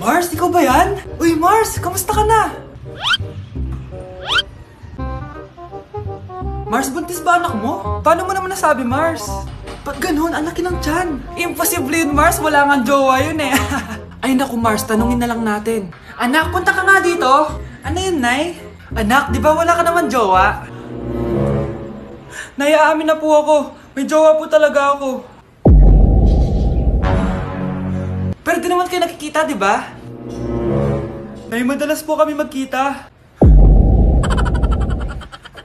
Mars, ikaw ba yan? Uy, Mars, kamusta ka na? Mars, buntis ba anak mo? Paano mo naman nasabi, Mars? Ba't ganun? Ang laki ng tiyan. Imposible yun, Mars. Wala nga jowa yun eh. Ay naku, Mars, tanungin na lang natin. Anak, punta ka nga dito. Ano yun, Nay? Anak, di ba wala ka naman jowa? Nay, aamin na po ako. May jowa po talaga ako. Pero di naman kayo nakikita, di ba? Nay, madalas po kami magkita.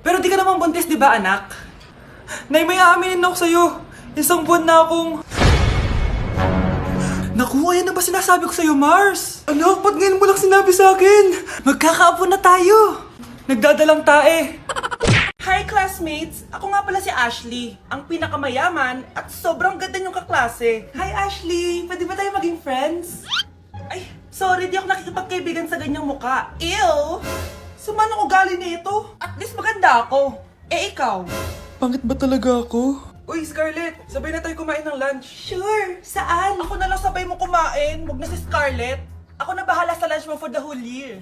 Pero di ka naman buntis, di ba, anak? Nay, may aaminin ako sa'yo. Isang buwan na akong... Naku, ayan na ba sinasabi ko sa'yo, Mars? Anak, ba't ngayon mo lang sinabi sa akin? Magkakaapo na tayo. Nagdadalang tae. Hi classmates! Ako nga pala si Ashley, ang pinakamayaman at sobrang ganda niyong kaklase. Hi Ashley! Pwede ba tayo maging friends? Ay, sorry, di ako nakikipagkaibigan sa ganyang muka. Ew! Sumanong ugali nito. At least maganda ako. Eh ikaw? Pangit ba talaga ako? Uy, Scarlett, sabay na tayo kumain ng lunch. Sure! Saan? Ako na lang sabay mo kumain. Huwag na si Scarlett. Ako na bahala sa lunch mo for the whole year.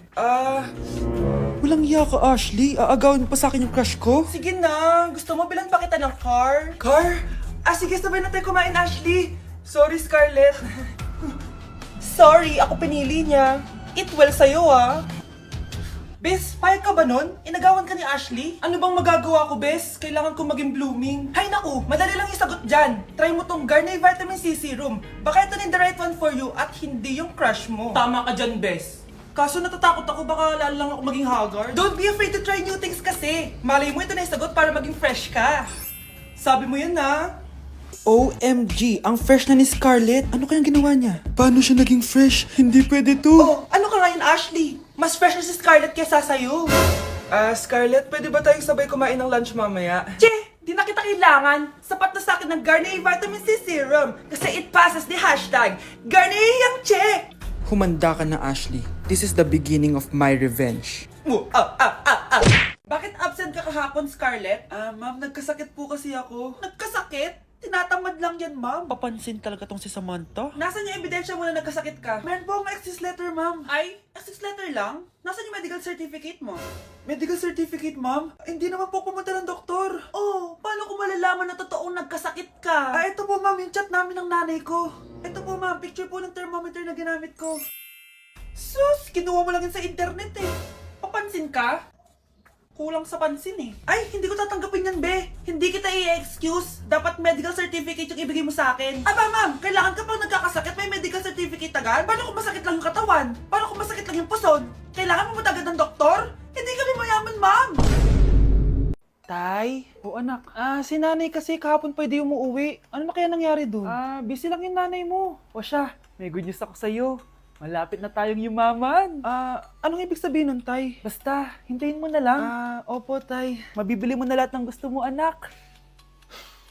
Walang iya ka, Ashley. Aagawin mo pa sa akin yung crush ko. Sige na. Gusto mo bilan pa kita ng car? Car? Sige, sabay na tayo kumain, Ashley. Sorry, Scarlett. Sorry, ako pinili niya. Eat well sa'yo, ah. Bes, payag ka ba nun? Inagawan ka ni Ashley? Ano bang magagawa ko, Bes? Kailangan ko maging blooming. Hay naku, madali lang yung sagot dyan. Try mo tong Garnier Vitamin C Serum. Baka ito na the right one for you at hindi yung crush mo. Tama ka dyan, Bes. Kaso natatakot ako, baka lalo lang ako maging haggard. Don't be afraid to try new things kasi. Malay mo ito na yung sagot para maging fresh ka. Sabi mo yan na. OMG, ang fresh na ni Scarlett. Ano kayang ginawa niya? Paano siya naging fresh? Hindi pwede to. Oh, ano ka ngayon, Ashley? Mas fresh na si Scarlett kesa sa'yo. Scarlett, pwede ba tayong sabay kumain ng lunch mamaya? Che, di na kita kailangan. Sapat na sa akin ng Garnier Vitamin C Serum. Kasi it passes the hashtag Garnier yang che. Humanda ka na, Ashley. This is the beginning of my revenge. Bakit absent ka kahapon, Scarlett? Ma'am, nagkasakit po kasi ako. Nagkasakit? Tinatamad lang yan, ma'am. Papansin talaga tong si Samantha. Nasaan yung ebidensya mo na nagkasakit ka? Meron po akong excuse letter, ma'am. Ay, access letter lang? Nasaan yung medical certificate mo? Medical certificate, ma'am? Hindi naman po pumunta ng doktor. Oh, paano ko malalaman na totoong nagkasakit ka? Ito po, ma'am, yung chat namin ng nanay ko. Ito po, ma'am, picture po ng thermometer na ginamit ko. Sus, kinuha mo lang yun sa internet eh. Papansin ka? Kulang sa pansin eh. Ay, hindi ko tatanggapin yan, be. Hindi kita i-excuse. Dapat medical certificate yung ibigay mo sa akin. Aba, ma'am, kailangan ka pang nagkakasakit, may medical certificate agad? Paano kung masakit lang yung katawan? Paano kung masakit lang yung puson? Kailangan mo agad ng doktor? Hindi kami mayaman, ma'am. Tay? O anak, si nanay kasi kahapon pwede umuwi. Ano na kaya nangyari dun? Busy lang yung nanay mo. O siya, may good news ako sa'yo. Malapit na tayong yumaman. Anong ibig sabihin nun, Tay? Basta, hintayin mo na lang. Opo, Tay. Mabibili mo na lahat ng gusto mo, anak.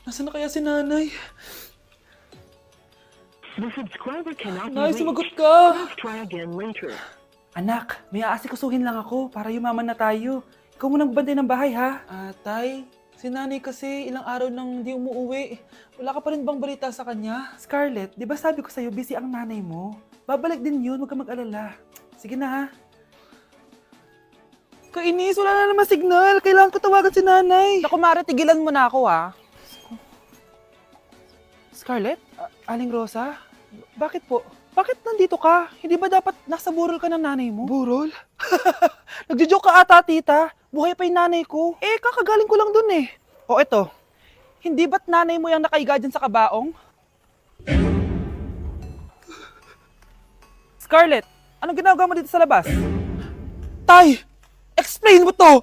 Nasaan na kaya si nanay? The subscriber cannot be Nay, reached. sumagot ka! Please try again later. Anak, may aasikasuhin lang ako para yumaman na tayo. Ikaw munang bantay ng bahay, ha? Tay, si nanay kasi ilang araw nang di umuwi. Wala ka pa rin bang balita sa kanya? Scarlett, di ba sabi ko sa'yo busy ang nanay mo? Babalik din yun, huwag ka mag-alala. Sige na, ha? Kainis, wala na naman signal. Kailangan ko tawagan si nanay. Naku, Mare, tigilan mo na ako, ha? Scarlett? Aling Rosa? Bakit po? Bakit nandito ka? Hindi ba dapat nasa burol ka ng nanay mo? Burol? Nagjo-joke ka ata, tita. Buhay pa yung nanay ko. Kakagaling ko lang dun eh. O eto, hindi ba't nanay mo yung nakaiga dyan sa kabaong? Scarlett, anong ginagawa mo dito sa labas? Tay, explain mo to!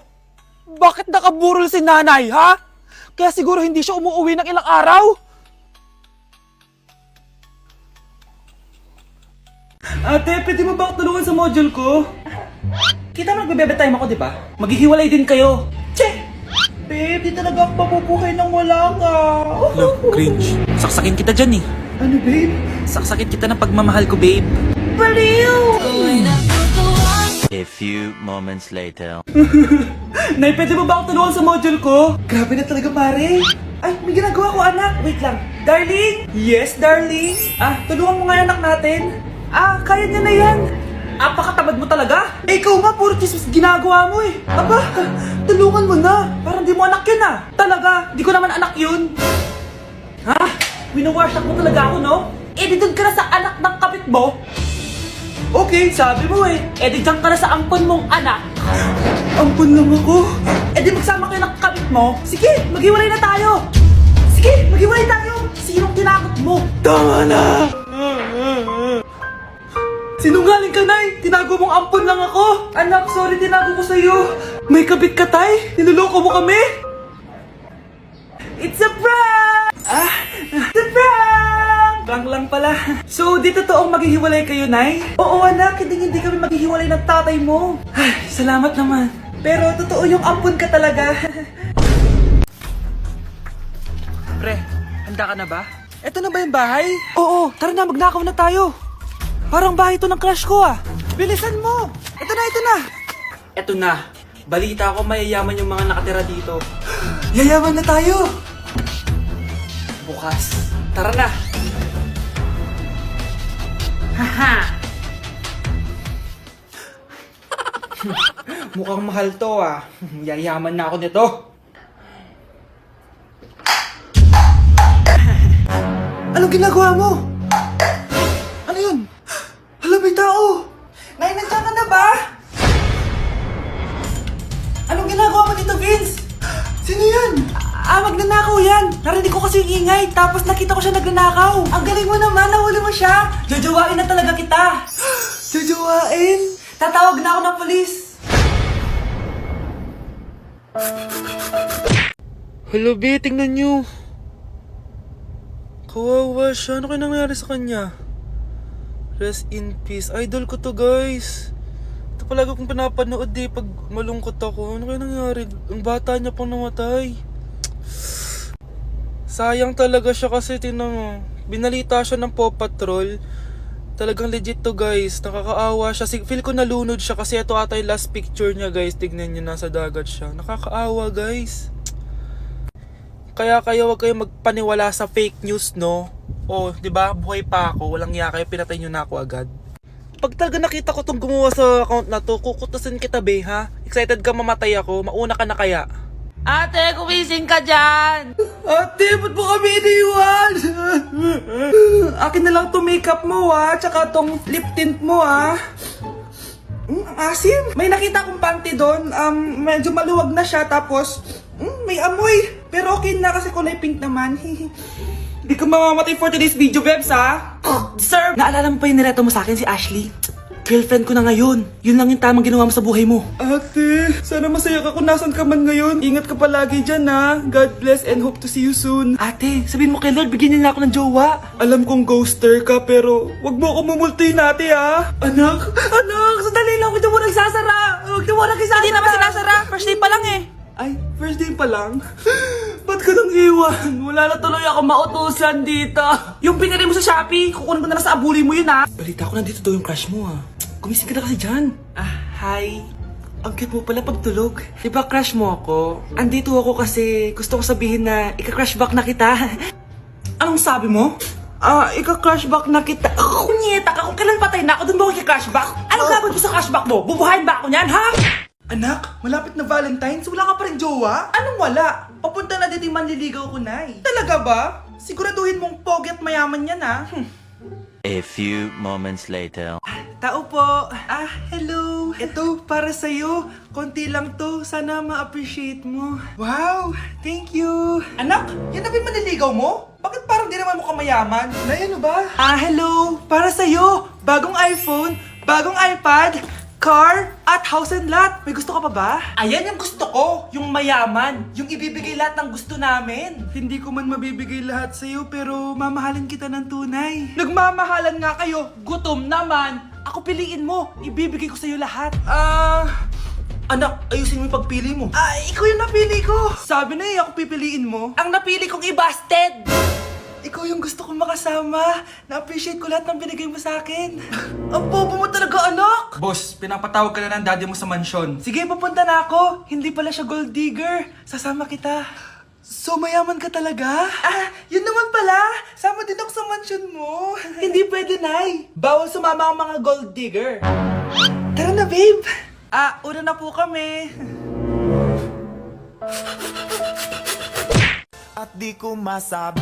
Bakit nakaburol si nanay, ha? Kaya siguro hindi siya umuwi ng ilang araw? Ate, pwede mo ba ako tulungan sa module ko? Kita mo nagbe-bebe time ako, di ba? Maghihiwalay din kayo. Che! Babe, di talaga ako mapupuhay nang wala ka. Look, cringe. Saksakin kita dyan eh. Ano, babe? Saksakin kita ng pagmamahal ko, babe. Baliw! A few moments later. Nay, pwede mo ba ako tulungan sa module ko? Grabe na talaga, pare. Ay, may ginagawa ko, anak. Wait lang. Darling? Yes, darling? Tulungan mo nga yung anak natin. Kaya niya na yan. Apakatamad mo talaga? Ikaw nga, puro chismis ginagawa mo eh. Aba, tulungan mo na. Parang di mo anak yun Talaga, di ko naman anak yun. Ha? Winawasak mo talaga ako, no? Di doon ka na sa anak ng kapit mo. Okay, sabi mo eh. Di dyan ka na sa ampon mong anak. Ampon lang ako. Di magsama kayo ng kapit mo. Sige, maghiwalay na tayo. Sige, maghiwalay tayo. Sinong tinakot mo? Tama na! Sinungaling ka, Nay! Tinago mong ampon lang ako! Anak, sorry, tinago ko sa'yo! May kabit ka, Tay? Niloloko mo kami? It's a prank! It's a prank! Prank lang pala. So, di totoong maghihiwalay kayo, Nay? Oo, anak, hindi kami maghihiwalay ng tatay mo. Ay, salamat naman. Pero totoo yung ampon ka talaga. Pre, handa ka na ba? Eto na ba yung bahay? Oo, tara na, magnakaw na tayo. Parang bahay to ng crush ko Bilisan mo! Ito na! Ito na. Balita ko mayayaman yung mga nakatira dito. Yayaman na tayo! Bukas. Tara na! Haha! Mukhang mahal to Yayaman na ako nito. Anong ginagawa mo? Ano yun? Hala, may tao! Nay, nandiyan ka na ba? Anong ginagawa mo dito, Vince? Sino yan? Magnanakaw yan! Narinig ko kasi yung ingay, tapos nakita ko siya nagnanakaw. Ang galing mo naman, nahuli mo siya! Jojowain na talaga kita! Jojowain? Tatawag na ako ng polis! Hello, B, tingnan nyo. Kawawa siya. Ano kaya nangyari sa kanya? Rest in peace. Idol ko to, guys. Ito palagi kong pinapanood pag malungkot ako. Ano kaya nangyari? Ang bata niya pang namatay. Sayang talaga siya kasi binalita siya ng Paw Patrol. Talagang legit to, guys. Nakakaawa siya. Feel ko nalunod siya kasi ito ata yung last picture niya, guys. Tignan niyo, nasa dagat siya. Nakakaawa, guys. Kaya wag kayo magpaniwala sa fake news, no? O, di ba? Buhay pa ako. Walang iya kayo. Pinatay nyo na ako agad. Pag talaga nakita ko tong gumawa sa account na to, kukutasin kita, be, ha? Excited ka mamatay ako? Mauna ka na kaya? Ate, kumising ka dyan! Ate, ba't mo kami iniwan? Akin na lang to makeup mo, tsaka tong lip tint mo, ang asim. May nakita akong panty doon. Medyo maluwag na siya, tapos may amoy. Pero okay na kasi kulay pink naman. Hindi ka mamamatay for today's video, Bebs, Sir! Naalala mo pa yung nireto mo sa akin si Ashley? Girlfriend ko na ngayon. Yun lang yung tamang ginawa mo sa buhay mo. Ate, sana masaya ka kung nasan ka man ngayon. Ingat ka palagi dyan, God bless and hope to see you soon. Ate, sabihin mo kay Lord, bigyan niya na ako ng jowa. Alam kong ghoster ka, pero wag mo ako mumultuin, ate, Anak, sandali lang, huwag mo nagsasara. Huwag mo nagsasara. Hindi naman sinasara. First day pa lang Ay, first day pa lang? Ba't ka nang iwan? Wala na tuloy ako mautusan dito. Yung pinari mo sa Shopee, kukunin ko na lang sa abuli mo yun, Balita ko nandito daw yung crush mo, Gumising ka na kasi dyan. Hi. Ang cute mo pala pagtulog. Diba crush mo ako? Andito ako kasi gusto ko sabihin na ika-crush back na kita. Anong sabi mo? Ika-crush back na kita. Kunyeta ka, kung kailan patay na ako, dun ba ako ika-crush back? Anong gagawin mo sa crush back mo? Bubuhayin ba ako niyan, ha? Anak, malapit na Valentine's, wala ka pa rin jowa? Anong wala? Papunta na dito yung manliligaw ko, Nay. Talaga ba? Siguraduhin mong pogi at mayaman yan, A few moments later. Tao po. Hello. Ito, para sa'yo. Konti lang to. Sana ma-appreciate mo. Wow, thank you. Anak, yan na ba yung manliligaw mo? Bakit parang di naman mo kamayaman? Nay, ano ba? Hello. Para sa'yo. Bagong iPhone, bagong iPad, car, at house and lot. May gusto ka pa ba? Ayan yung gusto ko. Yung mayaman. Yung ibibigay lahat ng gusto namin. Hindi ko man mabibigay lahat sa'yo, pero mamahalin kita ng tunay. Nagmamahalan nga kayo. Gutom naman. Ako piliin mo. Ibibigay ko sa'yo lahat. Anak, ayusin mo yung pagpili mo. Ikaw yung napili ko. Sabi na ako pipiliin mo. Ang napili kong i-busted. Ikaw yung gusto kong makasama. Na-appreciate ko lahat ng binigay mo sa akin. Ang bobo mo talaga, anak! Boss, pinapatawag ka na ng daddy mo sa mansyon. Sige, papunta na ako. Hindi pala siya gold digger. Sasama kita. So mayaman ka talaga? Ah, yun naman pala. Sama din ako sa mansion mo. Hindi pwede, Nay. Bawal sumama ang mga gold digger. Tara na, babe. Ah, una na po kami. At di ko masabi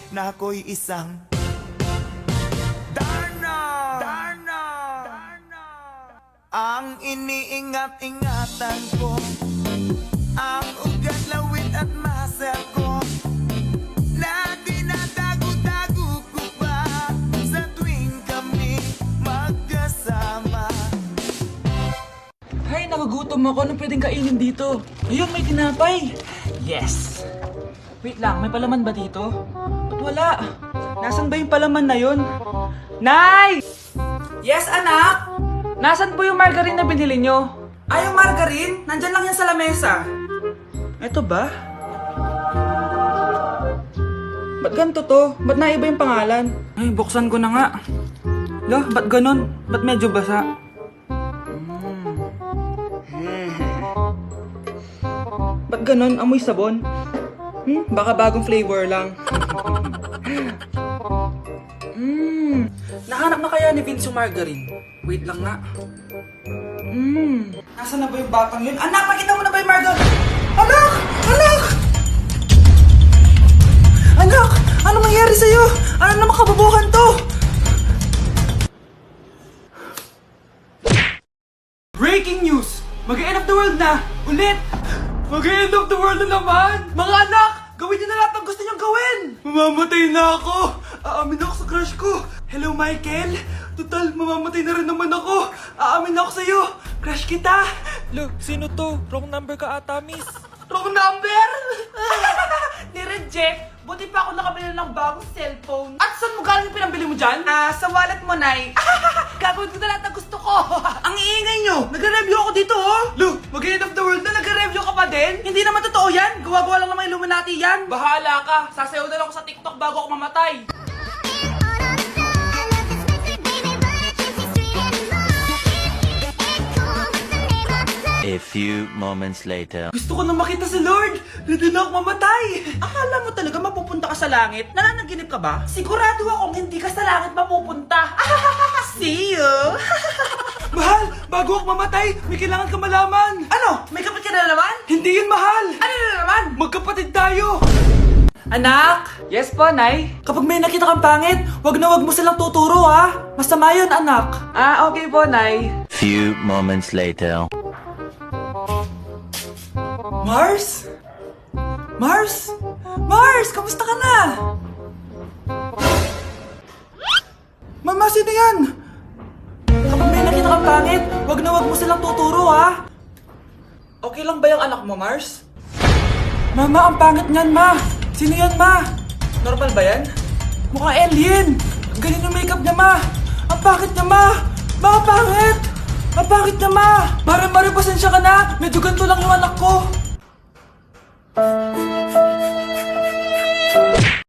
na ako'y isang Darna! Darna! Darna! Ang iniingat-ingatan ko, ang ugat, lawit at muscle ko, na dinadago-dago ko pa sa tuwing kami magkasama. Ay, nagugutom ako. Anong pwedeng kainin dito? Ayun, may tinapay. Yes! Wait lang, may palaman ba dito? Ba't wala? Nasaan ba yung palaman na yun? Nay! Yes, anak? Nasaan po yung margarine na binili nyo? Ay, yung margarine? Nandyan lang yan sa lamesa. Eto ba? Ba't ganito to? Ba't naiba yung pangalan? Ay, buksan ko na nga. Lo, ba't ganun? Ba't medyo basa? Ba't ganun? Amoy sabon? Baka bagong flavor lang. Nahanap na kaya ni Vince yung margarine? Wait lang nga. Nasaan na ba yung batang yun? Anak, nakita mo na ba yung margarine? Anak! Anak! Anak! Ano mangyari sa'yo? Ano naman kababuhan to? Breaking news! Mag-end of the world na! Ulit! Mag-end of the world na naman! Mga anak! Gawin niyo na lahat ng gusto niyong gawin! Mamamatay na ako! Aamin ako sa crush ko! Hello, Michael! Total, mamamatay na rin naman ako! Aamin ako sa'yo! Crush kita! Lo, sino to? Wrong number ka ata, miss. Wrong number! Ni-reject! Buti pa ako nakabili ng bagong cellphone. At saan mo galing yung pinambili mo dyan? Sa wallet mo, Nay. Gagawin ko na lahat ng gusto ko. Ang iingay nyo! Nagre-review ako dito, oh! Lu, mag-end of the world na nagre-review ka pa din? Hindi naman totoo yan! Gawa-gawa lang naman Illuminati yan! Bahala ka! Sasayaw na lang ako sa TikTok bago ako mamatay! A few moments later. Gusto ko na makita si Lord! Ready na ako mamatay! Akala mo talaga mapupunta ka sa langit? Nananaginip ka ba? Sigurado akong hindi ka sa langit mapupunta! See you! Mahal! Bago ako mamatay, may kailangan ka malaman! Ano? May kapatid ka na naman? Hindi yun, mahal! Ano na naman? Magkapatid tayo! Anak! Yes po, Nay? Kapag may nakita kang pangit, wag na wag mo silang tuturo, ha? Masama yun, anak! Ah, okay po, Nay. Few moments later. Mars? Mars? Mars, kamusta ka na? Mama, sino yan? Kapag may nakita kang pangit, wag na wag mo silang tuturo, ha? Okay lang ba yung anak mo, Mars? Mama, ang pangit niyan, Ma. Sino yan, Ma? Normal ba yan? Mukhang alien. Ang galing yung makeup niya, Ma. Ang pangit niya, Ma. Ma, ang pangit. Ang pangit niya, Ma. Mare, pasensya ka na. Medyo ganito lang yung anak ko.